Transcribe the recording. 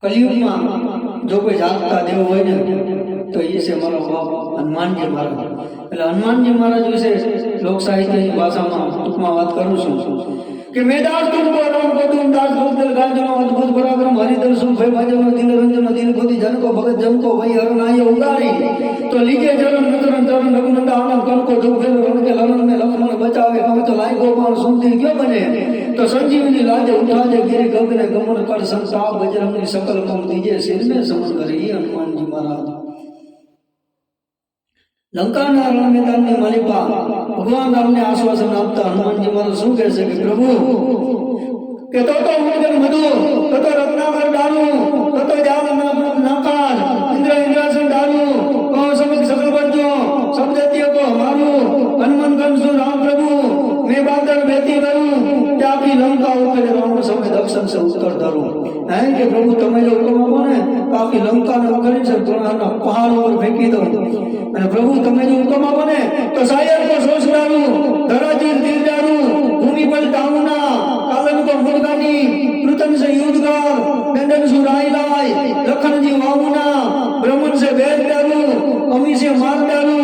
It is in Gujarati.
કલિયુગમાં જો કોઈ જાગતા દેવ હોય ને તો એ છે મારો બાપ હનુમાનજી મહારાજ. એટલે હનુમાનજી મહારાજ વિશે લોક સાહિત્યની ભાષામાં ટૂંકમાં વાત કરું છું કે મેદાસ તુમકો રામ કો તુમ દાસ દલ ગાજનો અદ્ભુત પરાક્રમ હરિદલ સુખ ભય ભાજનો દિલ રંજન દિલ ખોદી જनको ભગત જनको વહી હરનાય ઉગારી તો લીજે ચરણ નતરણ ચરણ રઘુનંદ આનંદ કનકો દુઃખે રણ કે લલન ને લક્ષ્મણ બચાવે કમ તો લાય ગોપાલ સુંદર ક્યો બને તો સંજીવની લાજે ઉઠાજે ગિરી ગગને ગમન કર સંતાપ બજરંગની સકલ મમ દીજે સિર में समन करे हनुमानजी महाराज. લંકાના રણ મેદાનની માલિકા ભગવાન રામને આશ્વાસન આપતા હનુમાનજી મહારાજ શું કહે છે કે પ્રભુ કે તો મુજન મધુ તો રત્નાકર ડાલુ તો જાલ નાકાર ઇન્દ્રાસન ડાલુ કો સમક સકલ બજો શબ્દ ત્ય કો મારું હનુમાન કંસુ રામ પ્રભુ मैं बादल बेती करूं त्यागी लंका ऊपर रावण समय दक्षिण से उत्तर धरूं है कि प्रभु તમે જો હુકમ આપો ને તો આખી લંકાને વખરી છે તોના પહાડ ઉપર ફેંકી દઉં અને પ્રભુ તમે જો હુકમ આપો ને તો સાયર को सोच डालूं धराजीर तीर डालूं भूमि पर डाऊना कालन को मुर्गानी पृथन से युद्ध कर नंदन सुराई लाय लखन जी वामुना ब्रह्मन से वेद डालूं अमी से मार डालूं